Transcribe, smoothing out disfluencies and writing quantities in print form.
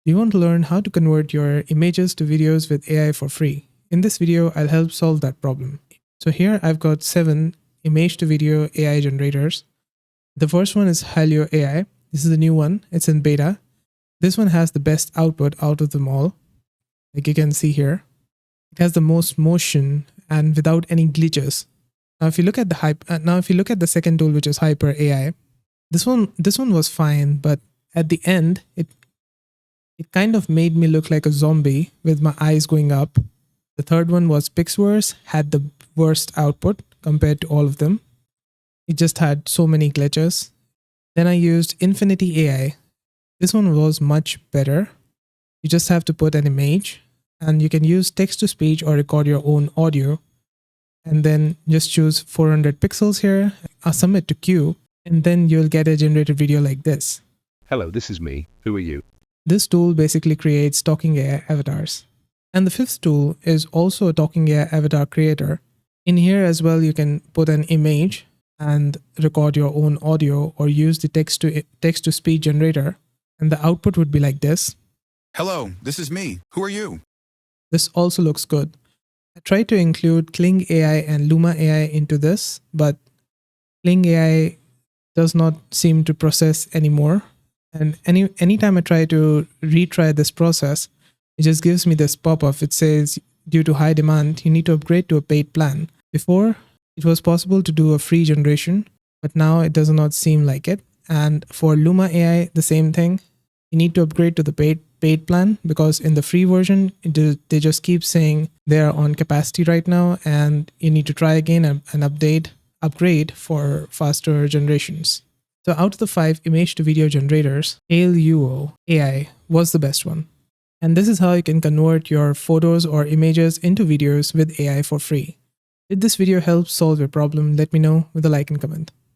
Do you want to learn how to convert your images to videos with AI for free? In this video, I'll help solve that problem. So here I've got 7 image to video AI generators. The first one is Hailuo AI. This is the new one. It's in beta. This one has the best output out of them all. Like you can see here, it has the most motion and without any glitches. Now, if you look at the second tool, which is Hyper AI, this one was fine, but at the end, it kind of made me look like a zombie with my eyes going up. The third one was Pixverse, had the worst output compared to all of them. It just had so many glitches. Then I used Infinity AI. This one was much better. You just have to put an image and you can use text to speech or record your own audio. And then just choose 400 pixels here, submit to queue, and then you'll get a generated video like this. Hello, this is me. Who are you? This tool basically creates talking AI avatars. And the fifth tool is also a talking AI avatar creator. In here as well, you can put an image and record your own audio or use the text to speech generator. And the output would be like this. Hello, this is me. Who are you? This also looks good. I tried to include Kling AI and Luma AI into this, but Kling AI does not seem to process anymore. And anytime I try to retry this process, it just gives me this pop-up. It says, due to high demand, you need to upgrade to a paid plan. Before, it was possible to do a free generation, but now it does not seem like it. And for Luma AI, the same thing. You need to upgrade to the paid plan because in the free version, they just keep saying they are on capacity right now and you need to try again and upgrade for faster generations. So out of the 5 image to video generators, Hailuo AI was the best one. And this is how you can convert your photos or images into videos with AI for free. Did this video help solve your problem? Let me know with a like and comment.